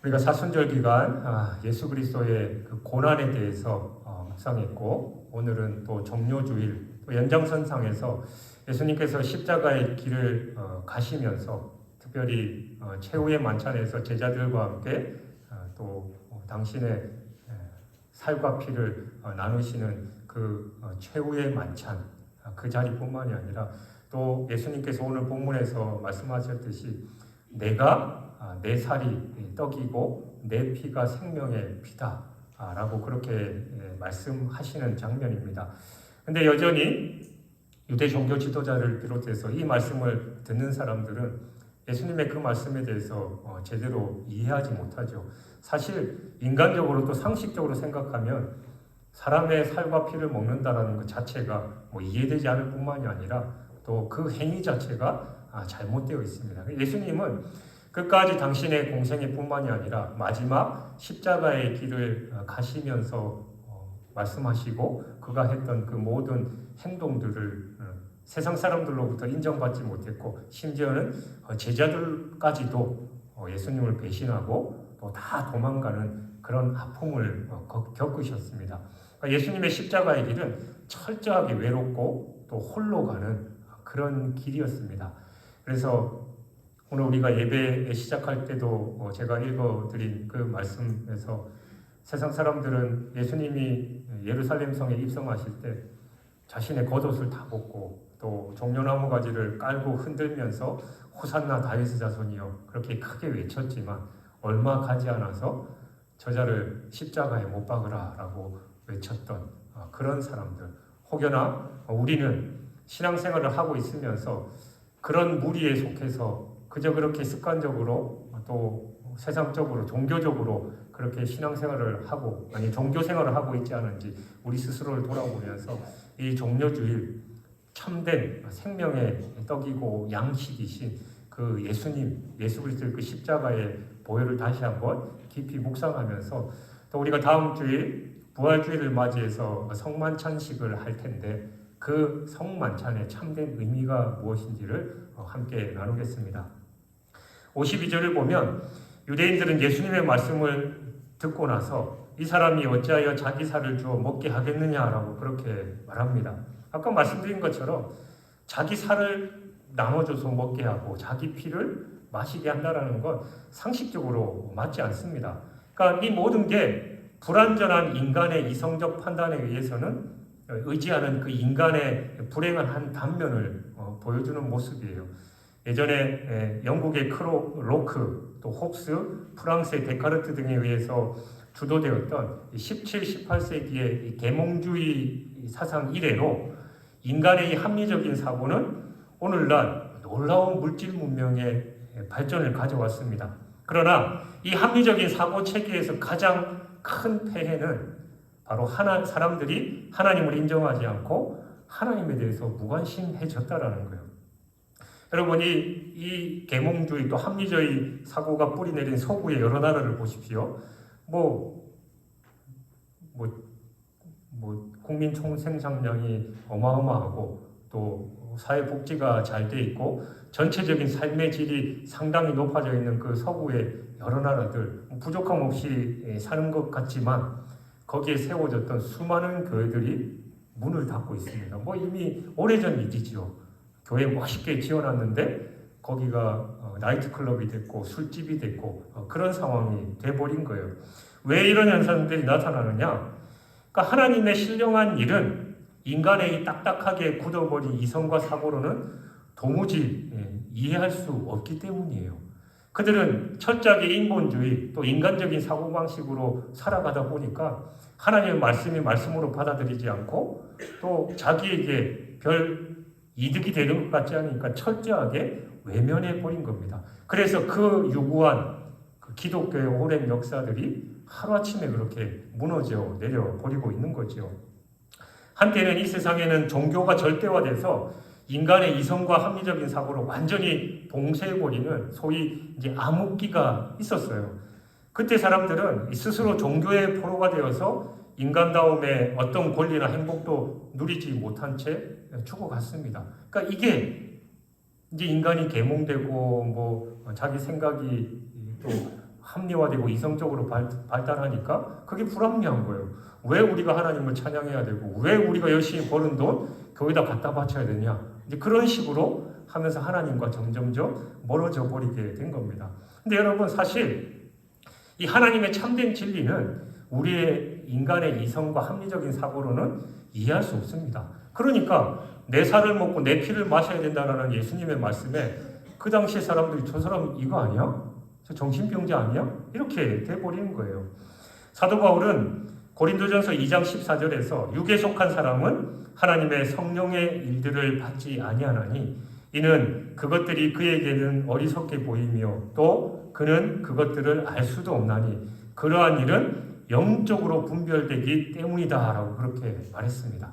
우리가 사순절 기간 예수 그리스도의 그 고난에 대해서 묵상했고, 오늘은 또 종료주일 또 연장선상에서 예수님께서 십자가의 길을 가시면서 특별히 최후의 만찬에서 제자들과 함께 또 당신의 살과 피를 나누시는 그 최후의 만찬, 그 자리뿐만이 아니라 또 예수님께서 오늘 본문에서 말씀하셨듯이 내 살이 떡이고 내 피가 생명의 피다 라고 그렇게 말씀하시는 장면입니다. 근데 여전히 유대 종교 지도자를 비롯해서 이 말씀을 듣는 사람들은 예수님의 그 말씀에 대해서 제대로 이해하지 못하죠. 사실 인간적으로 또 상식적으로 생각하면 사람의 살과 피를 먹는다라는 것 자체가 이해되지 않을 뿐만이 아니라 또 그 행위 자체가 잘못되어 있습니다. 예수님은 끝까지 당신의 공생애 뿐만이 아니라 마지막 십자가의 길을 가시면서 말씀하시고 그가 했던 그 모든 행동들을 세상 사람들로부터 인정받지 못했고, 심지어는 제자들까지도 예수님을 배신하고 또 다 도망가는 그런 아픔을 겪으셨습니다. 예수님의 십자가의 길은 철저하게 외롭고 또 홀로 가는 그런 길이었습니다. 그래서 오늘 우리가 예배 시작할 때도 제가 읽어드린 그 말씀에서 세상 사람들은 예수님이 예루살렘 성에 입성하실 때 자신의 겉옷을 다 벗고 또 종려나무 가지를 깔고 흔들면서 호산나 다윗의 자손이여 그렇게 크게 외쳤지만 얼마 가지 않아서 저자를 십자가에 못 박으라 라고 외쳤던 그런 사람들, 혹여나 우리는 신앙생활을 하고 있으면서 그런 무리에 속해서 그저 그렇게 습관적으로 또 세상적으로 종교적으로 그렇게 신앙생활을 하고 종교생활을 하고 있지 않은지 우리 스스로를 돌아보면서 이 종료주일 참된 생명의 떡이고 양식이신 그 예수님, 예수 그리스도의 그 십자가의 보혈을 다시 한번 깊이 묵상하면서 또 우리가 다음 주일 부활주일을 맞이해서 성만찬식을 할 텐데 그 성만찬의 참된 의미가 무엇인지를 함께 나누겠습니다. 52절을 보면 유대인들은 예수님의 말씀을 듣고 나서 이 사람이 어찌하여 자기 살을 주어 먹게 하겠느냐라고 그렇게 말합니다. 아까 말씀드린 것처럼 자기 살을 나눠줘서 먹게 하고 자기 피를 마시게 한다는 건 상식적으로 맞지 않습니다. 그러니까 이 모든 게 불완전한 인간의 이성적 판단에 의해서는 의지하는 그 인간의 불행한 한 단면을 보여주는 모습이에요. 예전에 영국의 로크, 또 홉스, 프랑스의 데카르트 등에 의해서 주도되었던 17, 18세기의 계몽주의 사상 이래로 인간의 이 합리적인 사고는 오늘날 놀라운 물질 문명의 발전을 가져왔습니다. 그러나 이 합리적인 사고 체계에서 가장 큰 폐해는 바로 사람들이 하나님을 인정하지 않고 하나님에 대해서 무관심해졌다라는 거예요. 여러분이 이 계몽주의 또 합리주의 사고가 뿌리내린 서구의 여러 나라를 보십시오. 국민 총생산량이 어마어마하고 또 사회복지가 잘 돼 있고 전체적인 삶의 질이 상당히 높아져 있는 그 서구의 여러 나라들, 부족함 없이 사는 것 같지만 거기에 세워졌던 수많은 교회들이 문을 닫고 있습니다. 이미 오래전 일이지요. 교회 멋있게 지어놨는데 거기가 나이트클럽이 됐고 술집이 됐고 그런 상황이 돼버린 거예요. 왜 이런 현상들이 나타나느냐? 그러니까 하나님의 신령한 일은 인간의 이 딱딱하게 굳어버린 이성과 사고로는 도무지 이해할 수 없기 때문이에요. 그들은 철저하게 인본주의 또 인간적인 사고방식으로 살아가다 보니까 하나님의 말씀이 말씀으로 받아들이지 않고 또 자기에게 별 이득이 되는 것 같지 않으니까 철저하게 외면해 버린 겁니다. 그래서 그 유구한 그 기독교의 오랜 역사들이 하루아침에 그렇게 무너져 내려버리고 있는 거죠. 한때는 이 세상에는 종교가 절대화돼서 인간의 이성과 합리적인 사고를 완전히 봉쇄해버리는 소위 이제 암흑기가 있었어요. 그때 사람들은 스스로 종교의 포로가 되어서 인간다움의 어떤 권리나 행복도 누리지 못한 채 죽어갔습니다. 그러니까 이게 이제 인간이 계몽되고 자기 생각이 또 합리화되고 이성적으로 발달하니까 그게 불합리한 거예요. 왜 우리가 하나님을 찬양해야 되고 왜 우리가 열심히 버는 돈 거기다 갖다 바쳐야 되냐. 이제 그런 식으로 하면서 하나님과 점점점 멀어져 버리게 된 겁니다. 근데 여러분 사실 이 하나님의 참된 진리는 우리의 인간의 이성과 합리적인 사고로는 이해할 수 없습니다. 그러니까 내 살을 먹고 내 피를 마셔야 된다는 예수님의 말씀에 그 당시 사람들이 저 사람 이거 아니야? 저 정신병자 아니야? 이렇게 돼버리는 거예요. 사도 바울은 고린도전서 2장 14절에서 육에 속한 사람은 하나님의 성령의 일들을 받지 아니하나니 이는 그것들이 그에게는 어리석게 보이며 또 그는 그것들을 알 수도 없나니 그러한 일은 영적으로 분별되기 때문이다 라고 그렇게 말했습니다.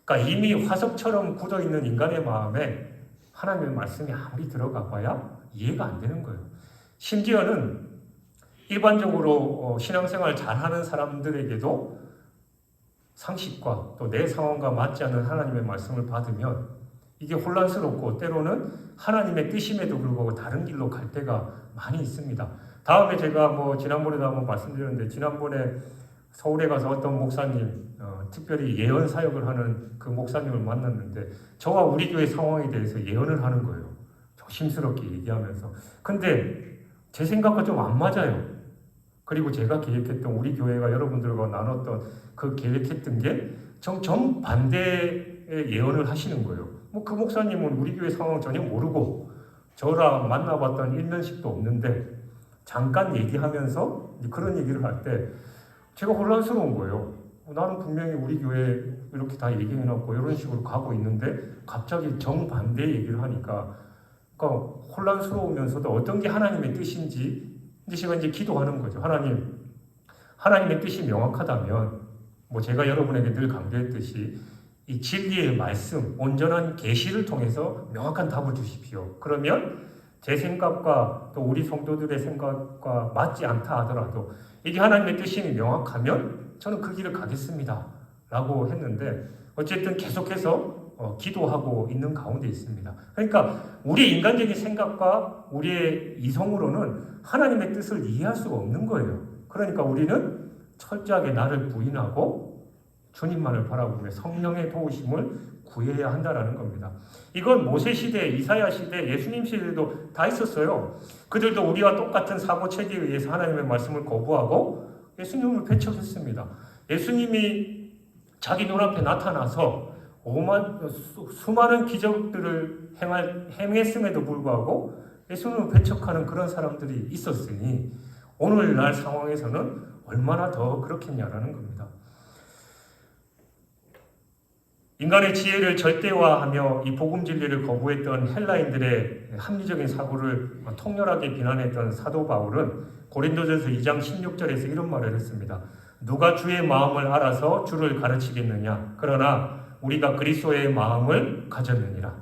그러니까 이미 화석처럼 굳어있는 인간의 마음에 하나님의 말씀이 아무리 들어가 봐야 이해가 안 되는 거예요. 심지어는 일반적으로 신앙생활 잘하는 사람들에게도 상식과 또 내 상황과 맞지 않는 하나님의 말씀을 받으면 이게 혼란스럽고 때로는 하나님의 뜻임에도 불구하고 다른 길로 갈 때가 많이 있습니다. 다음에 제가 지난번에도 한번 말씀드렸는데 지난번에 서울에 가서 어떤 목사님 특별히 예언 사역을 하는 그 목사님을 만났는데 저와 우리 교회 상황에 대해서 예언을 하는 거예요. 조심스럽게 얘기하면서. 근데 제 생각과 좀 안 맞아요. 그리고 제가 계획했던 우리 교회가 여러분들과 나눴던 그 계획했던 게 정반대의 예언을 하시는 거예요. 그 목사님은 우리 교회 상황 전혀 모르고 저랑 만나봤던 일면식도 없는데 잠깐 얘기하면서 그런 얘기를 할 때 제가 혼란스러운 거예요. 나는 분명히 우리 교회 이렇게 다 얘기해놨고 이런 식으로 가고 있는데 갑자기 정반대 얘기를 하니까 그러니까 혼란스러우면서도 어떤 게 하나님의 뜻인지 이제 제가 기도하는 거죠. 하나님의 뜻이 명확하다면 제가 여러분에게 늘 강조했듯이 이 진리의 말씀, 온전한 계시를 통해서 명확한 답을 주십시오. 그러면 제 생각과 또 우리 성도들의 생각과 맞지 않다 하더라도 이게 하나님의 뜻이 명확하면 저는 그 길을 가겠습니다. 라고 했는데 어쨌든 계속해서 기도하고 있는 가운데 있습니다. 그러니까 우리 인간적인 생각과 우리의 이성으로는 하나님의 뜻을 이해할 수가 없는 거예요. 그러니까 우리는 철저하게 나를 부인하고 주님만을 바라보며 성령의 도우심을 구해야 한다는 겁니다. 이건 모세 시대, 이사야 시대, 예수님 시대에도 다 있었어요. 그들도 우리와 똑같은 사고체계에 의해서 하나님의 말씀을 거부하고 예수님을 배척했습니다. 예수님이 자기 눈앞에 나타나서 수많은 기적들을 행했음에도 불구하고 예수님을 배척하는 그런 사람들이 있었으니 오늘날 상황에서는 얼마나 더 그렇겠냐라는 겁니다. 인간의 지혜를 절대화하며 이 복음 진리를 거부했던 헬라인들의 합리적인 사고를 통렬하게 비난했던 사도 바울은 고린도전서 2장 16절에서 이런 말을 했습니다. 누가 주의 마음을 알아서 주를 가르치겠느냐? 그러나 우리가 그리스도의 마음을 가졌느니라.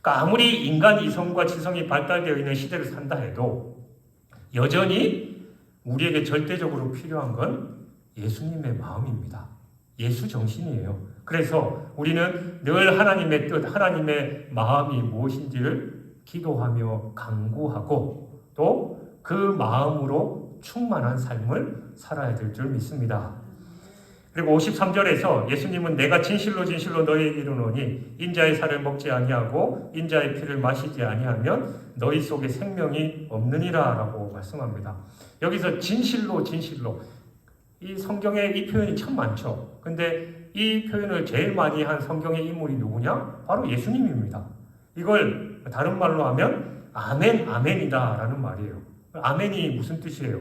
그러니까 아무리 인간 이성과 지성이 발달되어 있는 시대를 산다 해도 여전히 우리에게 절대적으로 필요한 건 예수님의 마음입니다. 예수 정신이에요. 그래서 우리는 늘 하나님의 뜻, 하나님의 마음이 무엇인지를 기도하며 간구하고 또 그 마음으로 충만한 삶을 살아야 될 줄 믿습니다. 그리고 53절에서 예수님은 내가 진실로 진실로 너희에게 이르노니 인자의 살을 먹지 아니하고 인자의 피를 마시지 아니하면 너희 속에 생명이 없느니라 라고 말씀합니다. 여기서 진실로 진실로 이 성경에 이 표현이 참 많죠. 근데 이 표현을 제일 많이 한 성경의 인물이 누구냐? 바로 예수님입니다. 이걸 다른 말로 하면 아멘, 아멘이다 라는 말이에요. 아멘이 무슨 뜻이에요?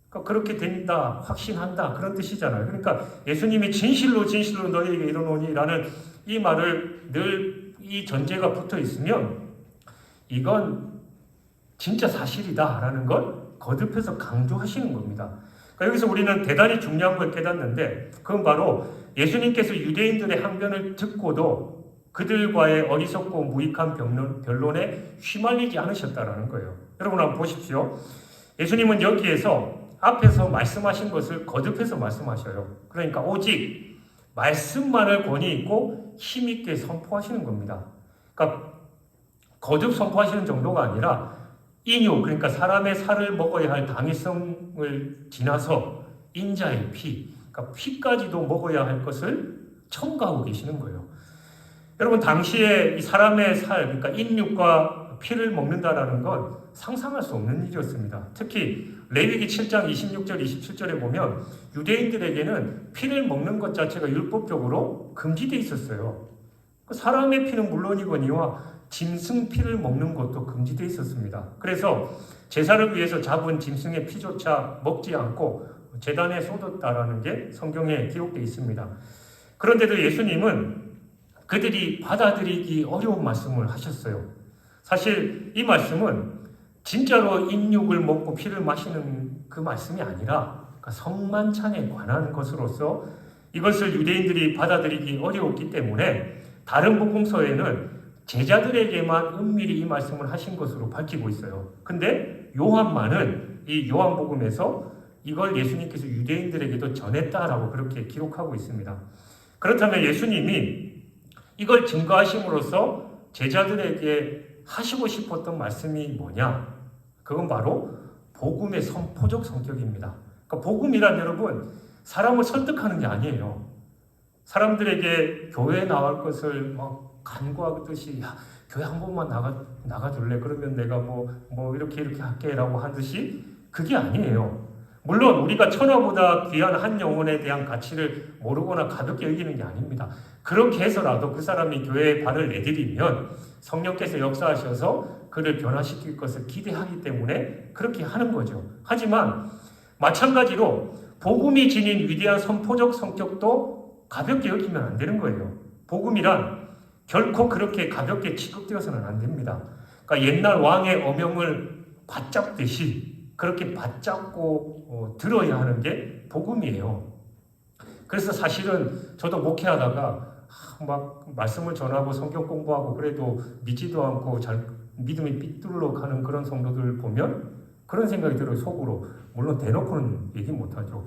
그러니까 그렇게 된다, 확신한다 그런 뜻이잖아요. 그러니까 예수님이 진실로 진실로 너희에게 이르노니 라는 이 말을 늘 이 전제가 붙어 있으면 이건 진짜 사실이다 라는 걸 거듭해서 강조하시는 겁니다. 그러니까 여기서 우리는 대단히 중요한 걸 깨닫는데 그건 바로 예수님께서 유대인들의 항변을 듣고도 그들과의 어리석고 무익한 변론에 휘말리지 않으셨다라는 거예요. 여러분 한번 보십시오. 예수님은 여기에서 앞에서 말씀하신 것을 거듭해서 말씀하셔요. 그러니까 오직 말씀만을 권위 있고 힘 있게 선포하시는 겁니다. 그러니까 거듭 선포하시는 정도가 아니라 인유, 그러니까 사람의 살을 먹어야 할 당위성을 지나서 인자의 피, 그러니까 피까지도 먹어야 할 것을 첨가하고 계시는 거예요. 여러분, 당시에 이 사람의 살, 그러니까 인육과 피를 먹는다라는 건 상상할 수 없는 일이었습니다. 특히 레위기 7장 26절, 27절에 보면 유대인들에게는 피를 먹는 것 자체가 율법적으로 금지되어 있었어요. 사람의 피는 물론이거니와 짐승 피를 먹는 것도 금지되어 있었습니다. 그래서 제사를 위해서 잡은 짐승의 피조차 먹지 않고 제단에 쏟았다라는 게 성경에 기록되어 있습니다. 그런데도 예수님은 그들이 받아들이기 어려운 말씀을 하셨어요. 사실 이 말씀은 진짜로 인육을 먹고 피를 마시는 그 말씀이 아니라 그러니까 성만찬에 관한 것으로서 이것을 유대인들이 받아들이기 어려웠기 때문에 다른 복음서에는 제자들에게만 은밀히 이 말씀을 하신 것으로 밝히고 있어요. 근데 요한만은 이 요한복음에서 이걸 예수님께서 유대인들에게도 전했다라고 그렇게 기록하고 있습니다. 그렇다면 예수님이 이걸 증거하심으로써 제자들에게 하시고 싶었던 말씀이 뭐냐? 그건 바로 복음의 선포적 성격입니다. 그러니까 복음이란 여러분, 사람을 설득하는 게 아니에요. 사람들에게 교회에 나갈 것을 막 간구하듯이 야, 교회 한 번만 나가줄래? 그러면 내가 뭐 이렇게 할게 라고 한 듯이 그게 아니에요. 물론 우리가 천하보다 귀한 한 영혼에 대한 가치를 모르거나 가볍게 여기는 게 아닙니다. 그렇게 해서라도 그 사람이 교회에 발을 내디디면 성령께서 역사하셔서 그를 변화시킬 것을 기대하기 때문에 그렇게 하는 거죠. 하지만 마찬가지로 복음이 지닌 위대한 선포적 성격도 가볍게 여기면 안 되는 거예요. 복음이란 결코 그렇게 가볍게 취급되어서는 안 됩니다. 그러니까 옛날 왕의 어명을 받잡듯이 그렇게 받잡고 들어야 하는 게 복음이에요. 그래서 사실은 저도 목회하다가 막 말씀을 전하고 성경 공부하고 그래도 믿지도 않고 잘 믿음이 삐뚤러 가는 그런 성도들 보면 그런 생각이 들어요. 속으로. 물론 대놓고는 얘기 못하죠.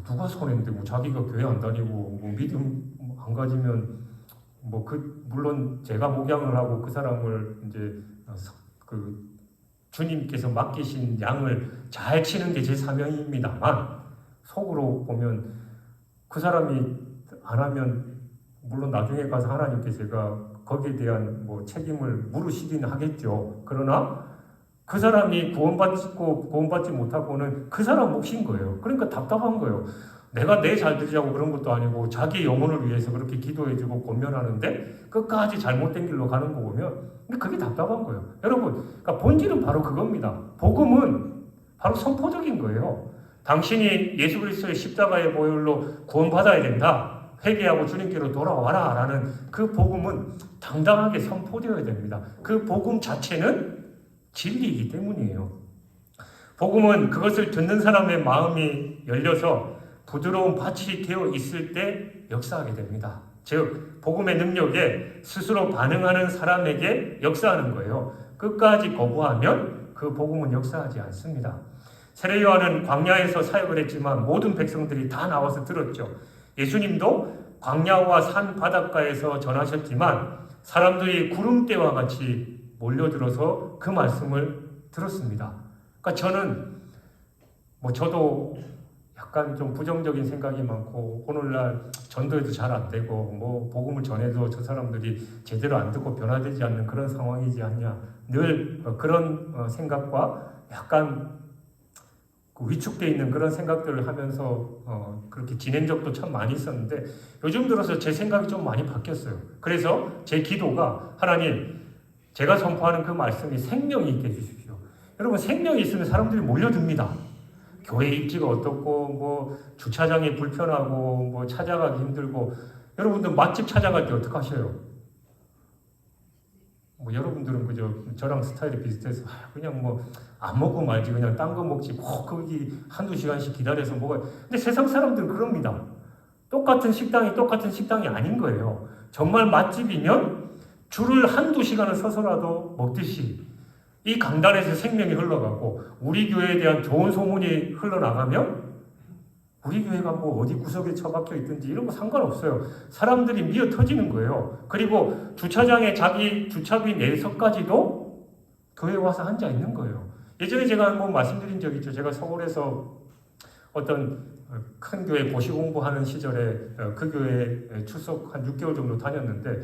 누가 손했는데 뭐 자기가 교회 안 다니고 뭐 믿음 안 가지면 물론 제가 목양을 하고 그 사람을 이제 주님께서 맡기신 양을 잘 치는 게 제 사명입니다만 속으로 보면 그 사람이 안 하면 물론 나중에 가서 하나님께 제가 거기에 대한 책임을 물으시긴 하겠죠. 그러나 그 사람이 구원받지 못하고는 그 사람 몫인 거예요. 그러니까 답답한 거예요. 내가 내 잘 되자고 그런 것도 아니고 자기 영혼을 위해서 그렇게 기도해주고 권면하는데 끝까지 잘못된 길로 가는 거 보면 그게 답답한 거예요. 여러분, 그러니까 본질은 바로 그겁니다. 복음은 바로 선포적인 거예요. 당신이 예수 그리스도의 십자가의 보혈로 구원받아야 된다. 회개하고 주님께로 돌아와라 라는 그 복음은 당당하게 선포되어야 됩니다. 그 복음 자체는 진리이기 때문이에요. 복음은 그것을 듣는 사람의 마음이 열려서 부드러운 밭이 되어 있을 때 역사하게 됩니다. 즉 복음의 능력에 스스로 반응하는 사람에게 역사하는 거예요. 끝까지 거부하면 그 복음은 역사하지 않습니다. 세례 요한은 광야에서 사역을 했지만 모든 백성들이 다 나와서 들었죠. 예수님도 광야와 산 바닷가에서 전하셨지만 사람들이 구름대와 같이 몰려들어서 그 말씀을 들었습니다. 그러니까 저도 약간 좀 부정적인 생각이 많고 오늘날 전도해도 잘 안 되고 복음을 전해도 저 사람들이 제대로 안 듣고 변화되지 않는 그런 상황이지 않냐 늘 그런 생각과 약간 위축되어 있는 그런 생각들을 하면서 그렇게 지낸 적도 참 많이 있었는데 요즘 들어서 제 생각이 좀 많이 바뀌었어요. 그래서 제 기도가 하나님 제가 선포하는 그 말씀이 생명이 있게 해주십시오. 여러분 생명이 있으면 사람들이 몰려듭니다. 교회 입지가 어떻고 주차장이 불편하고 찾아가기 힘들고 여러분들 맛집 찾아갈 때 어떻게 하셔요? 여러분들은 그저 저랑 스타일이 비슷해서 그냥 안 먹고 말지 그냥 딴 거 먹지 꼭 거기 한두 시간씩 기다려서 먹어요. 근데 세상 사람들은 그럽니다. 똑같은 식당이 아닌 거예요. 정말 맛집이면 줄을 한두 시간을 서서라도 먹듯이 이 강단에서 생명이 흘러가고 우리 교회에 대한 좋은 소문이 흘러나가면 우리 교회가 어디 구석에 처박혀 있든지 이런 거 상관없어요. 사람들이 미어 터지는 거예요. 그리고 주차장에 자기 주차비 내서까지도 교회에 와서 앉아 있는 거예요. 예전에 제가 한번 말씀드린 적이 있죠. 제가 서울에서 어떤 큰 교회 고시 공부하는 시절에 그 교회에 출석 한 6개월 정도 다녔는데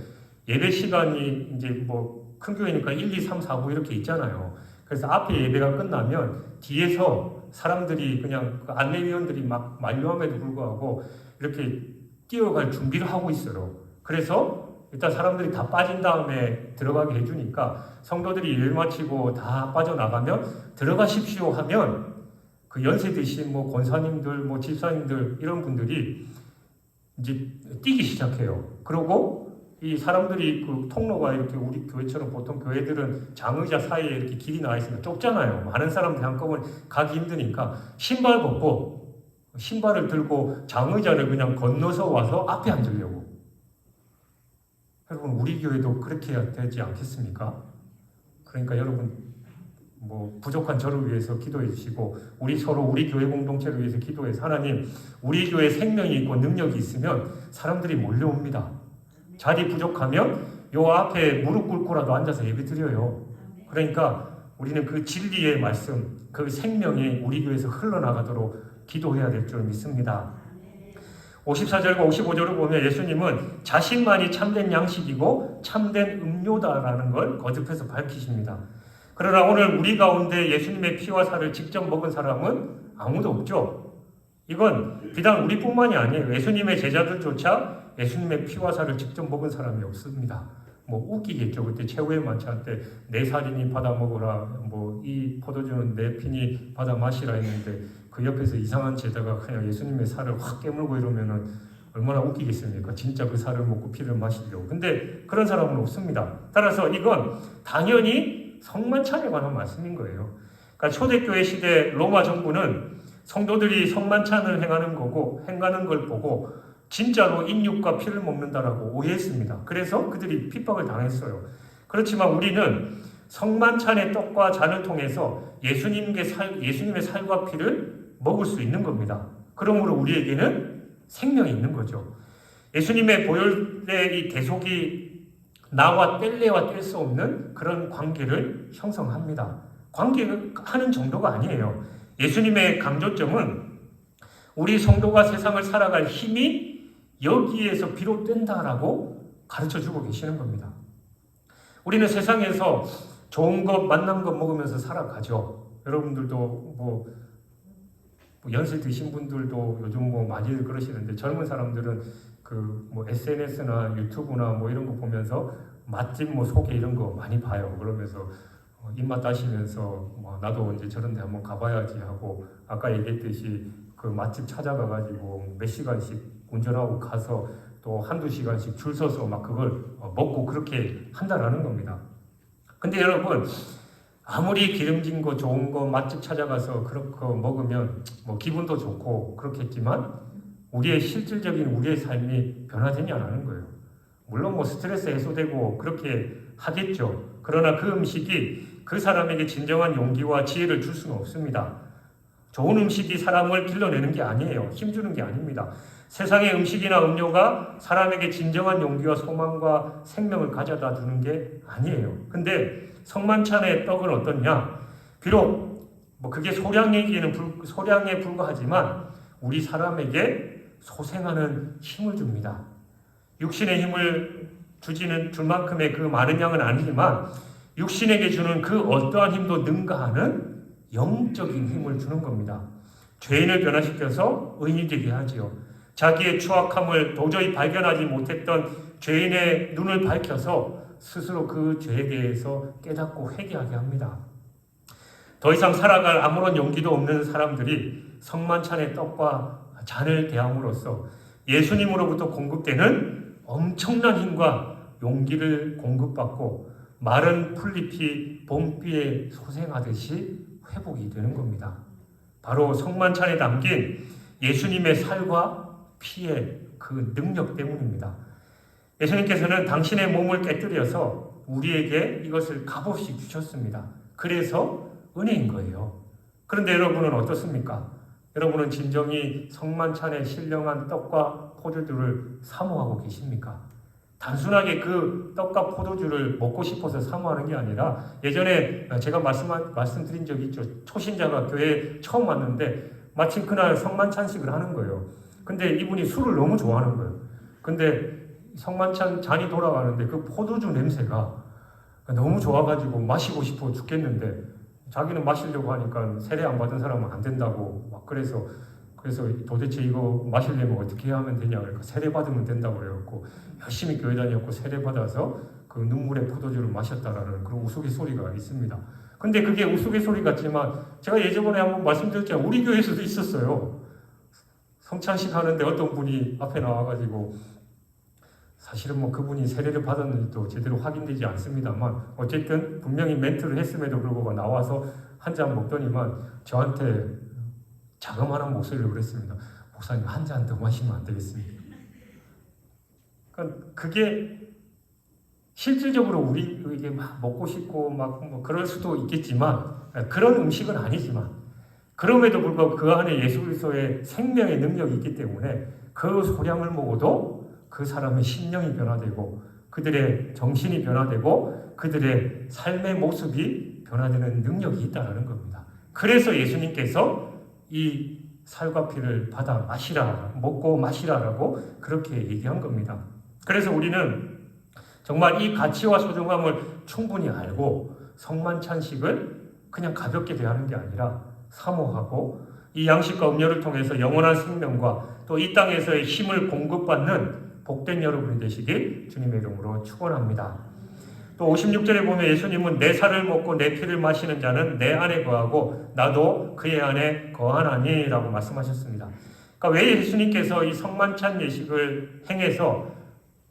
예배 시간이 이제 뭐 큰 교회니까 1, 2, 3, 4, 9 이렇게 있잖아요. 그래서 앞에 예배가 끝나면 뒤에서 사람들이 그냥 그 안내위원들이 막 만류함에도 불구하고 이렇게 뛰어갈 준비를 하고 있어요. 그래서 일단 사람들이 다 빠진 다음에 들어가게 해주니까 성도들이 일 마치고 다 빠져나가면 들어가십시오 하면 그 연세 드신 뭐 권사님들, 뭐 집사님들 이런 분들이 이제 뛰기 시작해요. 그러고 이 사람들이 그 통로가 이렇게 우리 교회처럼 보통 교회들은 장의자 사이에 이렇게 길이 나와 있으면 좁잖아요. 많은 사람들이 한꺼번에 가기 힘드니까 신발 벗고 신발을 들고 장의자를 그냥 건너서 와서 앞에 앉으려고. 여러분 우리 교회도 그렇게 해야 되지 않겠습니까? 그러니까 여러분 뭐 부족한 저를 위해서 기도해 주시고 우리 서로 우리 교회 공동체를 위해서 기도해서 하나님 우리 교회 생명이 있고 능력이 있으면 사람들이 몰려옵니다. 자리 부족하면 요 앞에 무릎 꿇고라도 앉아서 예배 드려요. 그러니까 우리는 그 진리의 말씀, 그 생명이 우리 교회에서 흘러나가도록 기도해야 될 줄 믿습니다. 54절과 55절을 보면 예수님은 자신만이 참된 양식이고 참된 음료다라는 걸 거듭해서 밝히십니다. 그러나 오늘 우리 가운데 예수님의 피와 살을 직접 먹은 사람은 아무도 없죠. 이건 비단 우리뿐만이 아니에요. 예수님의 제자들조차 예수님의 피와 살을 직접 먹은 사람이 없습니다. 뭐 웃기겠죠. 그때 최후의 만찬 때 내 살이니 받아 먹어라. 뭐 이 포도주는 내 피니 받아 마시라 했는데 그 옆에서 이상한 제자가 그냥 예수님의 살을 확 깨물고 이러면은 얼마나 웃기겠습니까? 진짜 그 살을 먹고 피를 마시려고. 근데 그런 사람은 없습니다. 따라서 이건 당연히 성만찬에 관한 말씀인 거예요. 그러니까 초대교회 시대 로마 정부는 성도들이 성만찬을 행하는 걸 보고 진짜로 인육과 피를 먹는다라고 오해했습니다. 그래서 그들이 핍박을 당했어요. 그렇지만 우리는 성만찬의 떡과 잔을 통해서 예수님의 살과 피를 먹을 수 있는 겁니다. 그러므로 우리에게는 생명이 있는 거죠. 예수님의 보혈의 이 대속이 나와 뗄래야 뗄 수 없는 그런 관계를 형성합니다. 관계하는 정도가 아니에요. 예수님의 강조점은 우리 성도가 세상을 살아갈 힘이 여기에서 비롯된다라고 가르쳐주고 계시는 겁니다. 우리는 세상에서 좋은 것, 맛난 것 먹으면서 살아가죠. 여러분들도 뭐 연세 드신 분들도 요즘 뭐 많이들 그러시는데 젊은 사람들은 그 뭐 SNS나 유튜브나 뭐 이런 거 보면서 맛집 뭐 소개 이런 거 많이 봐요. 그러면서 입맛 다시면서 뭐 나도 이제 저런 데 한번 가봐야지 하고 아까 얘기했듯이 그 맛집 찾아가가지고 몇 시간씩 운전하고 가서 또 한두 시간씩 줄 서서 막 그걸 먹고 그렇게 한다라는 겁니다. 근데 여러분 아무리 기름진 거 좋은 거 맛집 찾아가서 그렇게 먹으면 뭐 기분도 좋고 그렇겠지만 우리의 실질적인 우리의 삶이 변화되냐라는 거예요. 물론 뭐 스트레스 해소되고 그렇게 하겠죠. 그러나 그 음식이 그 사람에게 진정한 용기와 지혜를 줄 수는 없습니다. 좋은 음식이 사람을 길러내는 게 아니에요. 힘주는 게 아닙니다. 세상의 음식이나 음료가 사람에게 진정한 용기와 소망과 생명을 가져다 주는 게 아니에요. 근데 성만찬의 떡은 어떻냐? 비록 뭐 그게 소량에 불과하지만 우리 사람에게 소생하는 힘을 줍니다. 육신의 힘을 줄 만큼의 그 많은 양은 아니지만 육신에게 주는 그 어떠한 힘도 능가하는 영적인 힘을 주는 겁니다. 죄인을 변화시켜서 의인이 되게 하지요. 자기의 추악함을 도저히 발견하지 못했던 죄인의 눈을 밝혀서 스스로 그 죄에 대해서 깨닫고 회개하게 합니다. 더 이상 살아갈 아무런 용기도 없는 사람들이 성만찬의 떡과 잔을 대함으로써 예수님으로부터 공급되는 엄청난 힘과 용기를 공급받고 마른 풀잎이 봄비에 소생하듯이 회복이 되는 겁니다. 바로 성만찬에 담긴 예수님의 살과 피의 그 능력 때문입니다. 예수님께서는 당신의 몸을 깨뜨려서 우리에게 이것을 값없이 주셨습니다. 그래서 은혜인 거예요. 그런데 여러분은 어떻습니까? 여러분은 진정히 성만찬의 신령한 떡과 포도주를 사모하고 계십니까? 단순하게 그 떡과 포도주를 먹고 싶어서 사모하는 게 아니라 예전에 제가 말씀드린 적이 있죠. 초신자가 교회에 처음 왔는데 마침 그날 성만찬식을 하는 거예요. 근데 이분이 술을 너무 좋아하는 거예요. 근데 성만찬 잔이 돌아가는데 그 포도주 냄새가 너무 좋아가지고 마시고 싶어 죽겠는데 자기는 마시려고 하니까 세례 안 받은 사람은 안 된다고 막 그래서 도대체 이거 마시려면 어떻게 하면 되냐 그러니까 세례 받으면 된다고 그래갖고 열심히 교회 다녔고 세례 받아서 그 눈물의 포도주를 마셨다라는 그런 우스갯소리가 있습니다. 근데 그게 우스갯소리 같지만 제가 예전에 한번 말씀드렸잖아요. 우리 교회에서도 있었어요. 성찬식 하는데 어떤 분이 앞에 나와가지고 사실은 뭐 그분이 세례를 받았는지도 제대로 확인되지 않습니다만 어쨌든 분명히 멘트를 했음에도 불구하고 나와서 한 잔 먹더니만 저한테 자그마한 목소리로 그랬습니다. 목사님 한 잔 더 마시면 안 되겠습니까? 그러니까 그게 실질적으로 우리에게 막 먹고 싶고 막 뭐 그럴 수도 있겠지만 그런 음식은 아니지만 그럼에도 불구하고 그 안에 예수 그리스도의 생명의 능력이 있기 때문에 그 소량을 먹어도 그 사람의 심령이 변화되고 그들의 정신이 변화되고 그들의 삶의 모습이 변화되는 능력이 있다는 겁니다. 그래서 예수님께서 이 살과 피를 받아 마시라, 먹고 마시라라고 그렇게 얘기한 겁니다. 그래서 우리는 정말 이 가치와 소중함을 충분히 알고 성만찬식을 그냥 가볍게 대하는 게 아니라 사모하고 이 양식과 음료를 통해서 영원한 생명과 또 이 땅에서의 힘을 공급받는 복된 여러분이 되시길 주님의 이름으로 축원합니다. 또 56절에 보면 예수님은 내 살을 먹고 내 피를 마시는 자는 내 안에 거하고 나도 그의 안에 거하나니 라고 말씀하셨습니다. 그러니까 왜 예수님께서 이 성만찬 예식을 행해서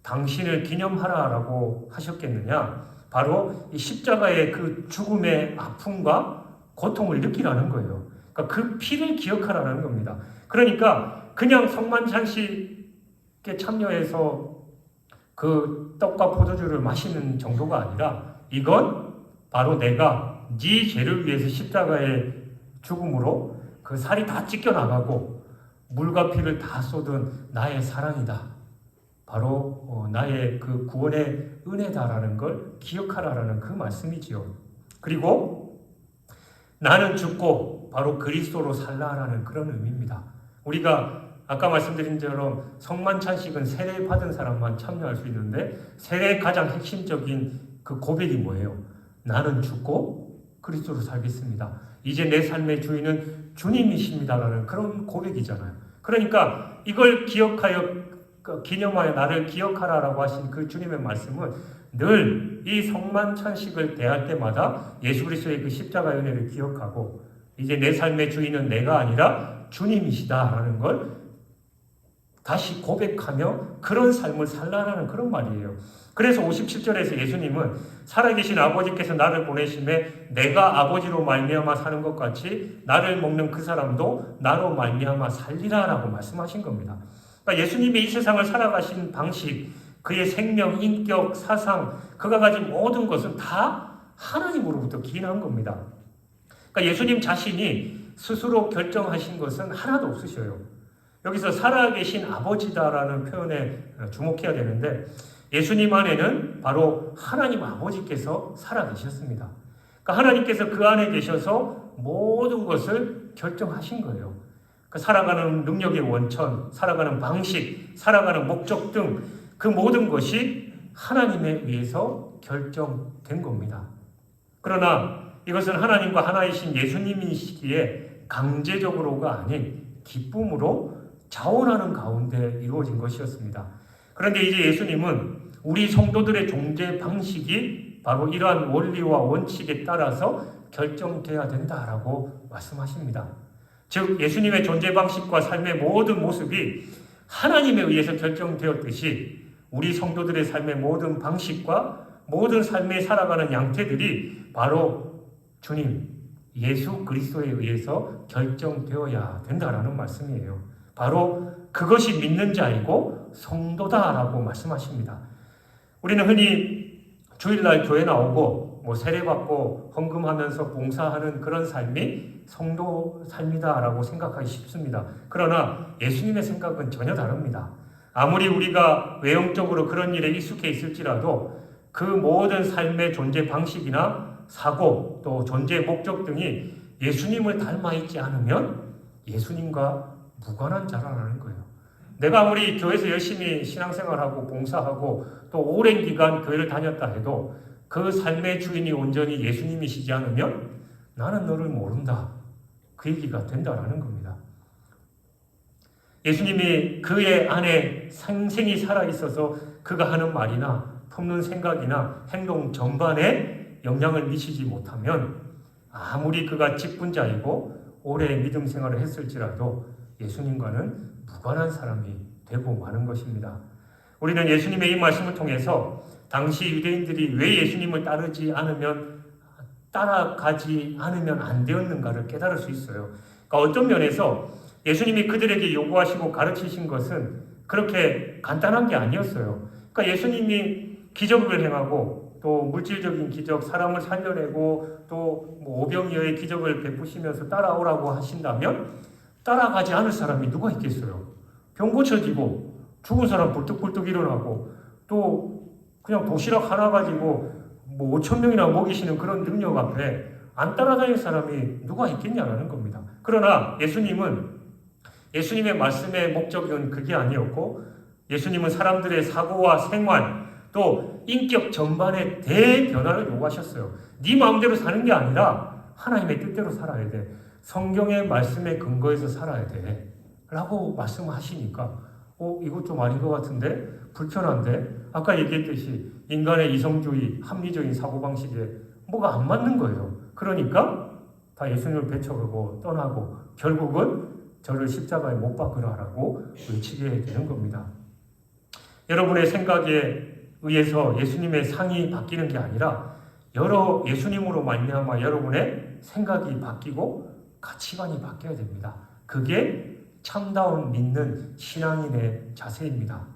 당신을 기념하라라고 하셨겠느냐? 바로 이 십자가의 그 죽음의 아픔과 고통을 느끼라는 거예요. 그러니까 그 피를 기억하라는 겁니다. 그러니까 그냥 성만찬식에 참여해서 그 떡과 포도주를 마시는 정도가 아니라 이건 바로 내가 네 죄를 위해서 십자가의 죽음으로 그 살이 다 찢겨나가고 물과 피를 다 쏟은 나의 사랑이다. 바로 나의 그 구원의 은혜다라는 걸 기억하라라는 그 말씀이지요. 그리고 나는 죽고 바로 그리스도로 살라라는 그런 의미입니다. 우리가 아까 말씀드린 것처럼 성만찬식은 세례 받은 사람만 참여할 수 있는데 세례의 가장 핵심적인 그 고백이 뭐예요? 나는 죽고 그리스도로 살겠습니다. 이제 내 삶의 주인은 주님이십니다라는 그런 고백이잖아요. 그러니까 이걸 기념하여 나를 기억하라라고 하신 그 주님의 말씀은 늘 이 성만찬식을 대할 때마다 예수 그리스도의 그 십자가의 은혜를 기억하고 이제 내 삶의 주인은 내가 아니라 주님이시다라는 걸 다시 고백하며 그런 삶을 살라라는 그런 말이에요. 그래서 57절에서 예수님은 살아계신 아버지께서 나를 보내심에 내가 아버지로 말미암아 사는 것 같이 나를 먹는 그 사람도 나로 말미암아 살리라라고 말씀하신 겁니다. 그러니까 예수님이 이 세상을 살아가신 방식, 그의 생명, 인격, 사상, 그가 가진 모든 것은 다 하나님으로부터 기인한 겁니다. 그러니까 예수님 자신이 스스로 결정하신 것은 하나도 없으셔요. 여기서 살아계신 아버지다라는 표현에 주목해야 되는데 예수님 안에는 바로 하나님 아버지께서 살아계셨습니다. 그러니까 하나님께서 그 안에 계셔서 모든 것을 결정하신 거예요. 그러니까 살아가는 능력의 원천, 살아가는 방식, 살아가는 목적 등 그 모든 것이 하나님에 의해서 결정된 겁니다. 그러나 이것은 하나님과 하나이신 예수님이시기에 강제적으로가 아닌 기쁨으로 자원하는 가운데 이루어진 것이었습니다. 그런데 이제 예수님은 우리 성도들의 존재 방식이 바로 이러한 원리와 원칙에 따라서 결정돼야 된다라고 말씀하십니다. 즉 예수님의 존재 방식과 삶의 모든 모습이 하나님에 의해서 결정되었듯이 우리 성도들의 삶의 모든 방식과 모든 삶에 살아가는 양태들이 바로 주님 예수 그리스도에 의해서 결정되어야 된다라는 말씀이에요. 바로 그것이 믿는 자이고 성도다라고 말씀하십니다. 우리는 흔히 주일날 교회 나오고 세례받고 헌금하면서 봉사하는 그런 삶이 성도 삶이다라고 생각하기 쉽습니다. 그러나 예수님의 생각은 전혀 다릅니다. 아무리 우리가 외형적으로 그런 일에 익숙해 있을지라도 그 모든 삶의 존재 방식이나 사고 또 존재 목적 등이 예수님을 닮아 있지 않으면 예수님과 무관한 자라는 거예요. 내가 아무리 교회에서 열심히 신앙생활하고 봉사하고 또 오랜 기간 교회를 다녔다 해도 그 삶의 주인이 온전히 예수님이시지 않으면 나는 너를 모른다. 그 얘기가 된다라는 겁니다. 예수님이 그의 안에 생생히 살아있어서 그가 하는 말이나 품는 생각이나 행동 전반에 영향을 미치지 못하면 아무리 그가 직분자이고 오래 믿음 생활을 했을지라도 예수님과는 무관한 사람이 되고 마는 것입니다. 우리는 예수님의 이 말씀을 통해서 당시 유대인들이 왜 예수님을 따라가지 않으면 안 되었는가를 깨달을 수 있어요. 그러니까 어떤 면에서 예수님이 그들에게 요구하시고 가르치신 것은 그렇게 간단한 게 아니었어요. 그러니까 예수님이 기적을 행하고 또 물질적인 기적, 사람을 살려내고 또 오병이어의 기적을 베푸시면서 따라오라고 하신다면 따라가지 않을 사람이 누가 있겠어요? 병 고쳐지고 죽은 사람 벌떡벌떡 일어나고 또 그냥 도시락 하나 가지고 5천 명이나 먹이시는 그런 능력 앞에 안 따라다닐 사람이 누가 있겠냐라는 겁니다. 그러나 예수님의 말씀의 목적은 그게 아니었고 예수님은 사람들의 사고와 생활 또 인격 전반의 대변화를 요구하셨어요. 네 마음대로 사는 게 아니라 하나님의 뜻대로 살아야 돼. 성경의 말씀에 근거해서 살아야 돼. 라고 말씀하시니까 이거 좀 아닌 것 같은데? 불편한데? 아까 얘기했듯이 인간의 이성주의, 합리적인 사고방식에 뭐가 안 맞는 거예요. 그러니까 다 예수님을 배척하고 떠나고 결국은 저를 십자가에 못 박으라라고 외치게 되는 겁니다. 여러분의 생각에 의해서 예수님의 상이 바뀌는 게 아니라 예수님으로 말미암아 여러분의 생각이 바뀌고 가치관이 바뀌어야 됩니다. 그게 참다운 믿는 신앙인의 자세입니다.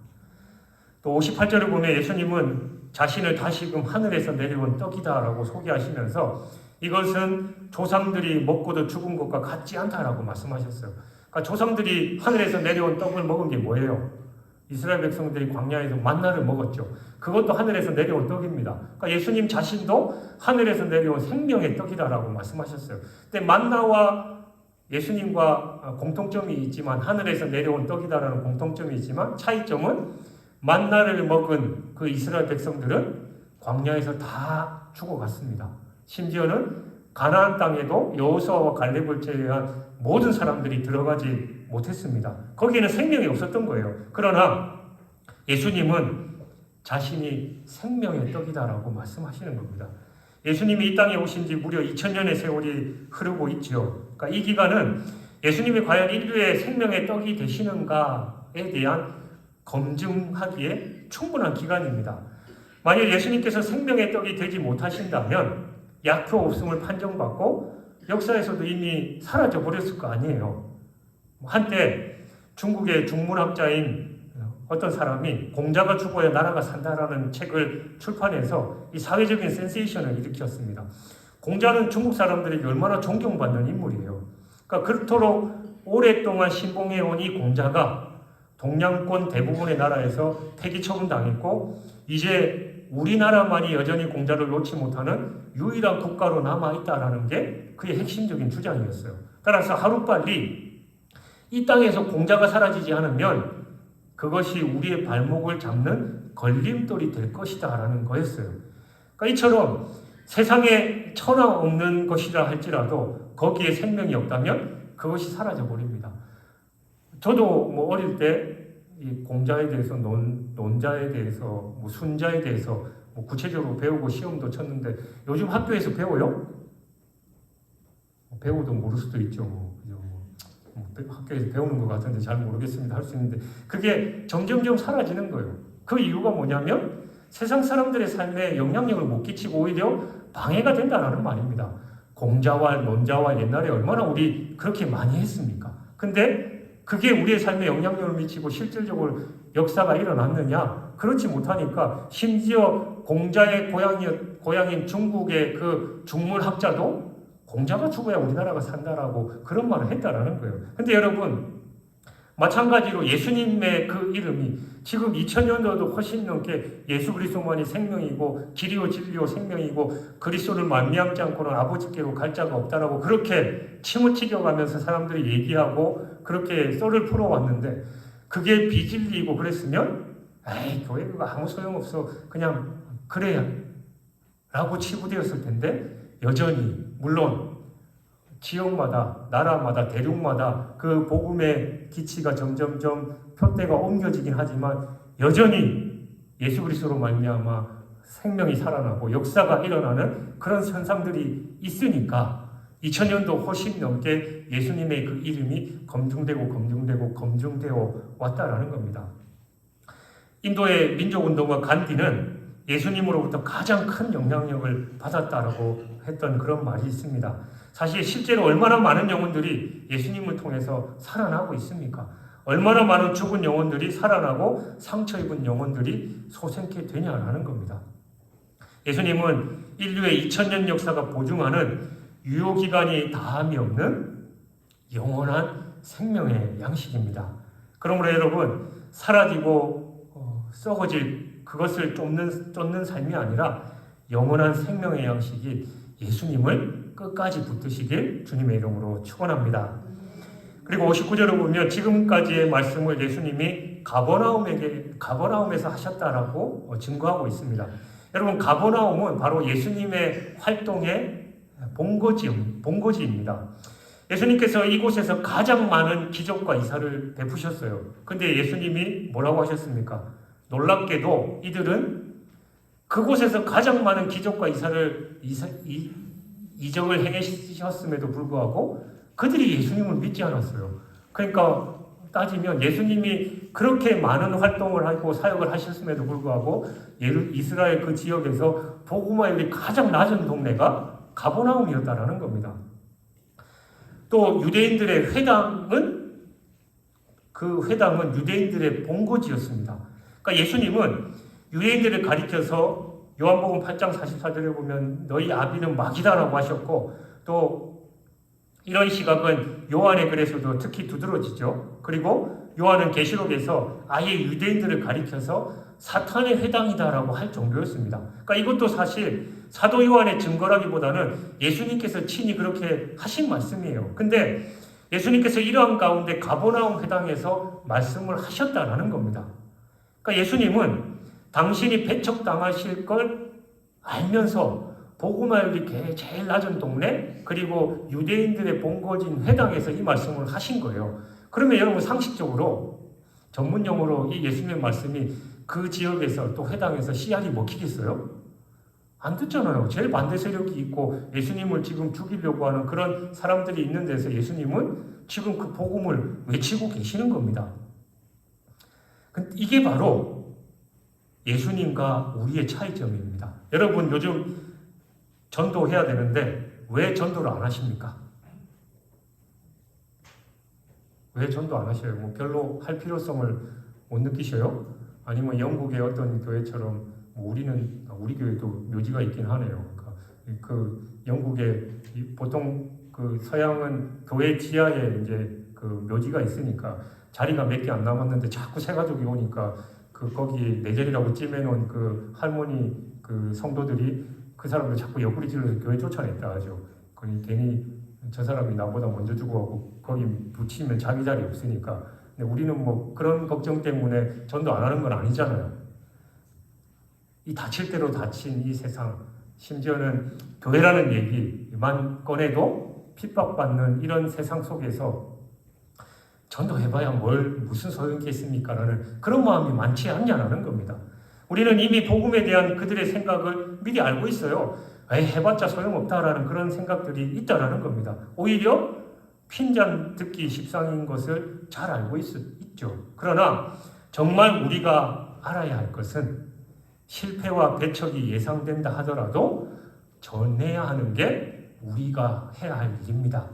또 58절을 보면 예수님은 자신을 다시금 하늘에서 내려온 떡이다라고 소개하시면서 이것은 조상들이 먹고도 죽은 것과 같지 않다라고 말씀하셨어요. 그러니까 조상들이 하늘에서 내려온 떡을 먹은 게 뭐예요? 이스라엘 백성들이 광야에서 만나를 먹었죠. 그것도 하늘에서 내려온 떡입니다. 그러니까 예수님 자신도 하늘에서 내려온 생명의 떡이다라고 말씀하셨어요. 근데 만나와 예수님과 공통점이 있지만 하늘에서 내려온 떡이다라는 공통점이 있지만 차이점은 만나를 먹은 그 이스라엘 백성들은 광야에서 다 죽어갔습니다. 심지어는 가나안 땅에도 여호수아와 갈렙을 제외한 모든 사람들이 들어가지 못했습니다. 거기에는 생명이 없었던 거예요. 그러나 예수님은 자신이 생명의 떡이다라고 말씀하시는 겁니다. 예수님이 이 땅에 오신 지 무려 2000년의 세월이 흐르고 있죠. 그러니까 이 기간은 예수님이 과연 인류의 생명의 떡이 되시는가에 대한 검증하기에 충분한 기간입니다. 만약 예수님께서 생명의 떡이 되지 못하신다면 약효 없음을 판정받고 역사에서도 이미 사라져 버렸을 거 아니에요. 한때 중국의 중문학자인 어떤 사람이 공자가 죽어야 나라가 산다라는 책을 출판해서 이 사회적인 센세이션을 일으켰습니다. 공자는 중국 사람들에게 얼마나 존경받는 인물이에요. 그러니까 그토록 오랫동안 신봉해온 이 공자가 동양권 대부분의 나라에서 폐기 처분당했고 이제 우리나라만이 여전히 공자를 놓지 못하는 유일한 국가로 남아있다라는 게 그의 핵심적인 주장이었어요. 따라서 하루빨리 이 땅에서 공자가 사라지지 않으면 그것이 우리의 발목을 잡는 걸림돌이 될 것이다 라는 거였어요. 그러니까 이처럼 세상에 천하 없는 것이라 할지라도 거기에 생명이 없다면 그것이 사라져 버립니다. 저도 어릴 때 이 공자에 대해서 논자에 대해서 순자에 대해서 구체적으로 배우고 시험도 쳤는데 요즘 학교에서 배워요? 배우도 모를 수도 있죠. 학교에서 배우는 것 같은데 잘 모르겠습니다. 할 수 있는데 그게 점점점 사라지는 거예요. 그 이유가 뭐냐면 세상 사람들의 삶에 영향력을 못 끼치고 오히려 방해가 된다는 말입니다. 공자와 논자와 옛날에 얼마나 우리 그렇게 많이 했습니까? 근데 그게 우리의 삶에 영향력을 미치고 실질적으로 역사가 일어났느냐? 그렇지 못하니까 심지어 공자의 고향인 중국의 그 중문학자도 공자가 죽어야 우리나라가 산다라고 그런 말을 했다라는 거예요. 근데 여러분 마찬가지로 예수님의 그 이름이 지금 2000년도도 훨씬 넘게 예수 그리스도만이 생명이고 길이요 진리요 생명이고 그리스도를 만미하지 않고는 아버지께로 갈 자가 없다라고 그렇게 치무치겨가면서 사람들이 얘기하고 그렇게 썰을 풀어왔는데 그게 비진리이고 그랬으면 에이 교회가 아무 소용없어 그냥 그래야 라고 치부되었을 텐데 여전히 물론 지역마다 나라마다 대륙마다 그 복음의 기치가 점점점 표대가 옮겨지긴 하지만 여전히 예수 그리스도로 말미암아 생명이 살아나고 역사가 일어나는 그런 현상들이 있으니까 2000년도 훨씬 넘게 예수님의 그 이름이 검증되어 왔다라는 겁니다. 인도의 민족운동가 간디는 예수님으로부터 가장 큰 영향력을 받았다라고 했던 그런 말이 있습니다. 사실 실제로 얼마나 많은 영혼들이 예수님을 통해서 살아나고 있습니까? 얼마나 많은 죽은 영혼들이 살아나고 상처 입은 영혼들이 소생케 되냐라는 겁니다. 예수님은 인류의 2000년 역사가 보증하는 유효기간이 다함이 없는 영원한 생명의 양식입니다. 그러므로 여러분 사라지고 썩어질 그것을 쫓는 삶이 아니라 영원한 생명의 양식이 예수님을 끝까지 붙드시길 주님의 이름으로 축원합니다. 그리고 59절을 보면 지금까지의 말씀을 예수님이 가버나움에서 하셨다라고 증거하고 있습니다. 여러분 가버나움은 바로 예수님의 활동의 본거지입니다. 예수님께서 이곳에서 가장 많은 기적과 이사를 베푸셨어요. 근데 예수님이 뭐라고 하셨습니까? 놀랍게도 이들은 그곳에서 가장 많은 기적과 이적을 행하셨음에도 불구하고 그들이 예수님을 믿지 않았어요. 그러니까 따지면 예수님이 그렇게 많은 활동을 하고 사역을 하셨음에도 불구하고 이스라엘 그 지역에서 복음화율이 가장 낮은 동네가 가버나움이었다라는 겁니다. 또 유대인들의 회당은 유대인들의 본거지였습니다. 그러니까 예수님은 유대인들을 가리켜서 요한복음 8장 44절에 보면 너희 아비는 마귀다라고 하셨고 또 이런 시각은 요한의 글에서도 특히 두드러지죠. 그리고 요한은 계시록에서 아예 유대인들을 가리켜서 사탄의 회당이다라고 할 정도였습니다. 그러니까 이것도 사실 사도 요한의 증거라기보다는 예수님께서 친히 그렇게 하신 말씀이에요. 근데 예수님께서 이러한 가운데 가버나움 회당에서 말씀을 하셨다라는 겁니다. 그러니까 예수님은 당신이 배척당하실 걸 알면서 복음화율이 제일 낮은 동네 그리고 유대인들의 본거지인 회당에서 이 말씀을 하신 거예요. 그러면 여러분 상식적으로 전문용어로 이 예수님의 말씀이 그 지역에서 또 회당에서 씨알이 먹히겠어요? 안 듣잖아요. 제일 반대 세력이 있고 예수님을 지금 죽이려고 하는 그런 사람들이 있는 데서 예수님은 지금 그 복음을 외치고 계시는 겁니다. 이게 바로 예수님과 우리의 차이점입니다. 여러분 요즘 전도해야 되는데 왜 전도를 안 하십니까? 왜 전도 안 하셔요? 뭐 별로 할 필요성을 못 느끼셔요? 아니면 영국의 어떤 교회처럼 우리 교회도 묘지가 있긴 하네요. 그 영국의 보통 그 서양은 교회 지하에 이제 그 묘지가 있으니까 자리가 몇 개 안 남았는데 자꾸 새 가족이 오니까 거기 내 자리라고 찜해놓은 그 할머니 그 성도들이 그 사람들 자꾸 옆구리 찔러서 교회 쫓아냈다 하죠. 괜히 저 사람이 나보다 먼저 죽어가고 거기 붙이면 자기 자리 없으니까. 근데 우리는 뭐 그런 걱정 때문에 전도 안 하는 건 아니잖아요. 이 다칠 대로 다친 이 세상, 심지어는 교회라는 얘기만 꺼내도 핍박받는 이런 세상 속에서 전도해봐야 무슨 소용이 있습니까? 라는 그런 마음이 많지 않냐라는 겁니다. 우리는 이미 복음에 대한 그들의 생각을 미리 알고 있어요. 해봤자 소용없다라는 그런 생각들이 있다라는 겁니다. 오히려 핀잔 듣기 십상인 것을 잘 알고 있죠. 그러나 정말 우리가 알아야 할 것은 실패와 배척이 예상된다 하더라도 전해야 하는 게 우리가 해야 할 일입니다.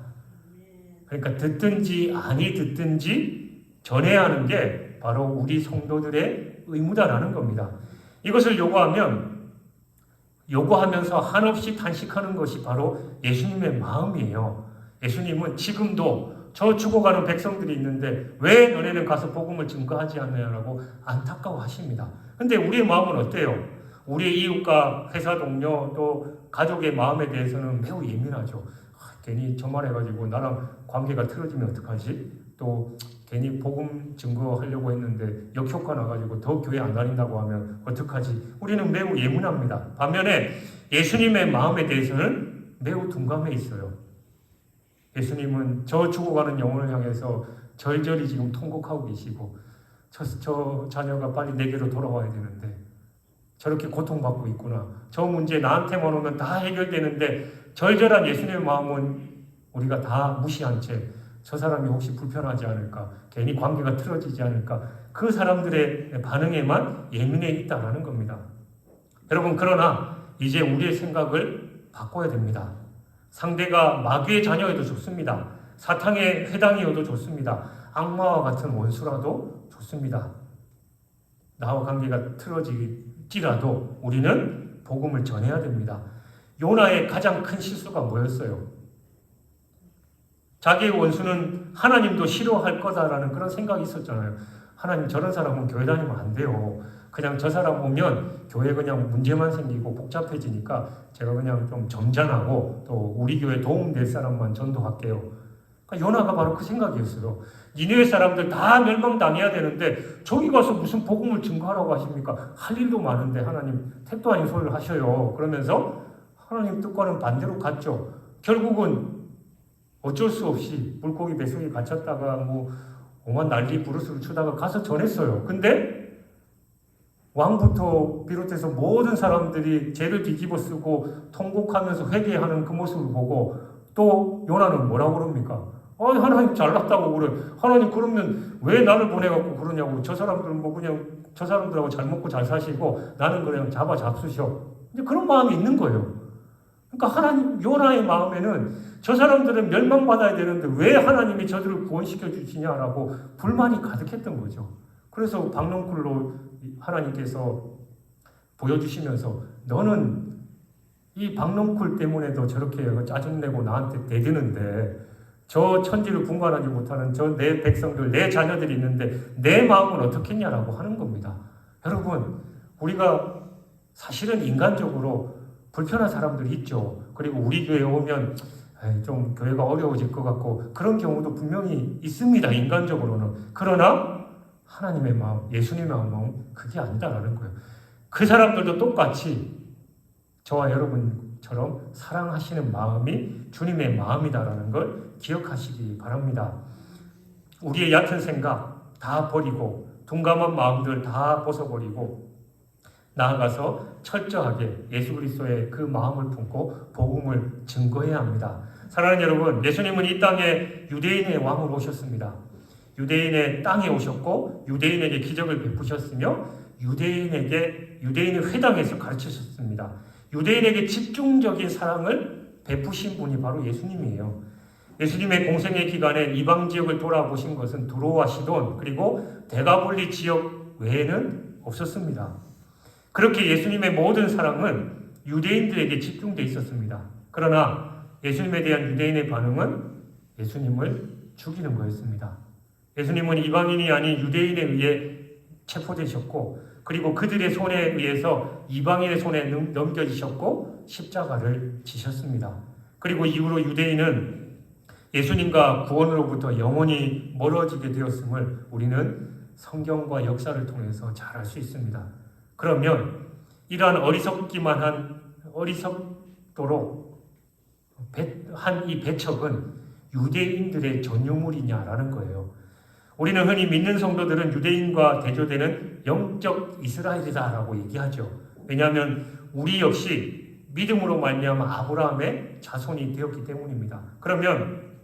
그러니까 듣든지 아니 듣든지 전해야 하는 게 바로 우리 성도들의 의무다라는 겁니다. 이것을 요구하면서 한없이 탄식하는 것이 바로 예수님의 마음이에요. 예수님은 지금도 저 죽어가는 백성들이 있는데 왜 너네는 가서 복음을 증거하지 않느냐라고 안타까워하십니다. 근데 우리의 마음은 어때요? 우리의 이웃과 회사 동료 또 가족의 마음에 대해서는 매우 예민하죠. 괜히 저말 해가지고 나랑 관계가 틀어지면 어떡하지? 또 괜히 복음 증거하려고 했는데 역효과 나가지고 더 교회 안 다닌다고 하면 어떡하지? 우리는 매우 예민합니다. 반면에 예수님의 마음에 대해서는 매우 둔감해 있어요. 예수님은 저 죽어가는 영혼을 향해서 절절히 지금 통곡하고 계시고 저 자녀가 빨리 내게로 돌아와야 되는데 저렇게 고통받고 있구나. 저 문제 나한테만 오면 다 해결되는데 절절한 예수님의 마음은 우리가 다 무시한 채 저 사람이 혹시 불편하지 않을까, 괜히 관계가 틀어지지 않을까, 그 사람들의 반응에만 예민해 있다라는 겁니다. 여러분, 그러나 이제 우리의 생각을 바꿔야 됩니다. 상대가 마귀의 자녀여도 좋습니다. 사탄의 회당이어도 좋습니다. 악마와 같은 원수라도 좋습니다. 나와 관계가 틀어지지라도 우리는 복음을 전해야 됩니다. 요나의 가장 큰 실수가 뭐였어요? 자기의 원수는 하나님도 싫어할 거다라는 그런 생각이 있었잖아요. 하나님, 저런 사람은 교회 다니면 안 돼요. 그냥 저 사람 오면 교회 그냥 문제만 생기고 복잡해지니까 제가 그냥 좀 점잖하고 또 우리 교회 도움될 사람만 전도할게요. 그러니까 요나가 바로 그 생각이었어요. 니느웨 사람들 다 멸망당해야 되는데 저기 가서 무슨 복음을 증거하라고 하십니까? 할 일도 많은데 하나님 택도 아닌 소리를 하셔요. 그러면서 하나님 뜻과는 반대로 갔죠. 결국은 어쩔 수 없이 물고기 뱃속에 갇혔다가 뭐 오만 난리 부르스를 추다가 가서 전했어요. 근데 왕부터 비롯해서 모든 사람들이 죄를 뒤집어 쓰고 통곡하면서 회개하는 그 모습을 보고 또 요나는 뭐라고 그럽니까? 하나님 잘났다고 그래. 하나님 그러면 왜 나를 보내갖고 그러냐고. 저 사람들은 뭐 그냥 저 사람들하고 잘 먹고 잘 사시고 나는 그냥 잡수셔. 근데 그런 마음이 있는 거예요. 그러니까 하나님, 요나의 마음에는 저 사람들은 멸망받아야 되는데 왜 하나님이 저들을 구원시켜 주시냐라고 불만이 가득했던 거죠. 그래서 박넝쿨로 하나님께서 보여주시면서 너는 이 박넝쿨 때문에도 저렇게 짜증내고 나한테 대드는데 저 천지를 분간하지 못하는 저 내 백성들, 내 자녀들이 있는데 내 마음은 어떻겠냐라고 하는 겁니다. 여러분, 우리가 사실은 인간적으로 불편한 사람들이 있죠. 그리고 우리 교회에 오면 좀 교회가 어려워질 것 같고 그런 경우도 분명히 있습니다. 인간적으로는. 그러나 하나님의 마음, 예수님의 마음은 그게 아니다라는 거예요. 그 사람들도 똑같이 저와 여러분처럼 사랑하시는 마음이 주님의 마음이다라는 걸 기억하시기 바랍니다. 우리의 얕은 생각 다 버리고 둔감한 마음들 다 벗어버리고 나아가서 철저하게 예수 그리스도의 그 마음을 품고 복음을 증거해야 합니다. 사랑하는 여러분, 예수님은 이 땅에 유대인의 왕으로 오셨습니다. 유대인의 땅에 오셨고 유대인에게 기적을 베푸셨으며 유대인의 회당에서 가르치셨습니다. 유대인에게 집중적인 사랑을 베푸신 분이 바로 예수님이에요. 예수님의 공생의 기간에 이방 지역을 돌아보신 것은 두로와 시돈 그리고 데가볼리 지역 외에는 없었습니다. 그렇게 예수님의 모든 사랑은 유대인들에게 집중되어 있었습니다. 그러나 예수님에 대한 유대인의 반응은 예수님을 죽이는 거였습니다. 예수님은 이방인이 아닌 유대인에 의해 체포되셨고 그리고 그들의 손에 의해서 이방인의 손에 넘겨지셨고 십자가를 지셨습니다. 그리고 이후로 유대인은 예수님과 구원으로부터 영원히 멀어지게 되었음을 우리는 성경과 역사를 통해서 잘 알 수 있습니다. 그러면 이러한 어리석도록 한 이 배척은 유대인들의 전유물이냐라는 거예요. 우리는 흔히 믿는 성도들은 유대인과 대조되는 영적 이스라엘이다라고 얘기하죠. 왜냐하면 우리 역시 믿음으로 말미암아 아브라함의 자손이 되었기 때문입니다. 그러면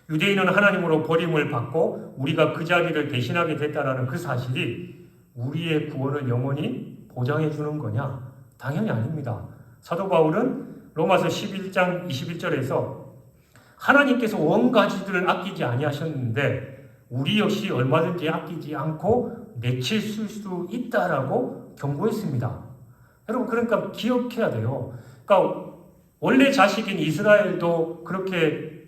유대인은 하나님으로 버림을 받고 우리가 그 자리를 대신하게 됐다라는 그 사실이 우리의 구원을 영원히 보장해 주는 거냐? 당연히 아닙니다. 사도 바울은 로마서 11장 21절에서 하나님께서 온 가지들을 아끼지 아니하셨는데 우리 역시 얼마든지 아끼지 않고 내칠 수 있다라고 경고했습니다. 여러분, 그러니까 기억해야 돼요. 그러니까 원래 자식인 이스라엘도 그렇게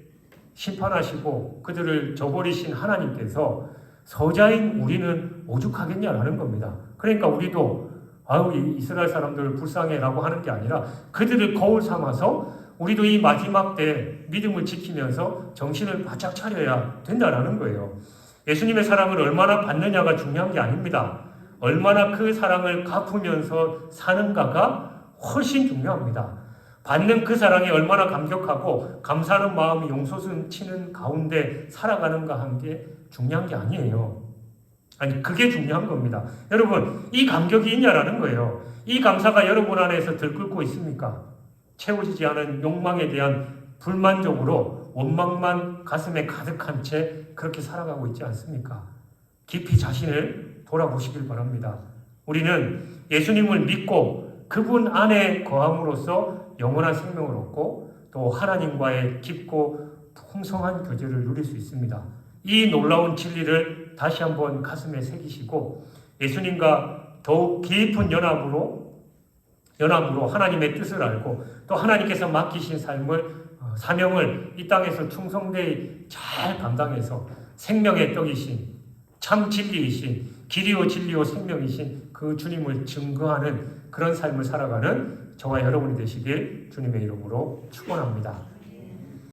심판하시고 그들을 저버리신 하나님께서 서자인 우리는 오죽하겠냐라는 겁니다. 그러니까 우리도 아유 이스라엘 사람들 불쌍해라고 하는 게 아니라 그들을 거울 삼아서 우리도 이 마지막 때 믿음을 지키면서 정신을 바짝 차려야 된다라는 거예요. 예수님의 사랑을 얼마나 받느냐가 중요한 게 아닙니다. 얼마나 그 사랑을 갚으면서 사는가가 훨씬 중요합니다. 받는 그 사랑이 얼마나 감격하고 감사하는 마음이 용솟음 치는 가운데 살아가는가 하는 게 중요한 게 아니에요. 아니 그게 중요한 겁니다. 여러분 이 감격이 있냐라는 거예요. 이 감사가 여러분 안에서 들끓고 있습니까? 채워지지 않은 욕망에 대한 불만족으로 원망만 가슴에 가득한 채 그렇게 살아가고 있지 않습니까? 깊이 자신을 돌아보시길 바랍니다. 우리는 예수님을 믿고 그분 안에 거함으로써 영원한 생명을 얻고 또 하나님과의 깊고 풍성한 교제를 누릴 수 있습니다. 이 놀라운 진리를 다시 한번 가슴에 새기시고 예수님과 더욱 깊은 연합으로 하나님의 뜻을 알고 또 하나님께서 맡기신 사명을 이 땅에서 충성되이 잘 감당해서 생명의 떡이신 참 진리이신 길이요 진리요 생명이신 그 주님을 증거하는 그런 삶을 살아가는 저와 여러분이 되시길 주님의 이름으로 축원합니다.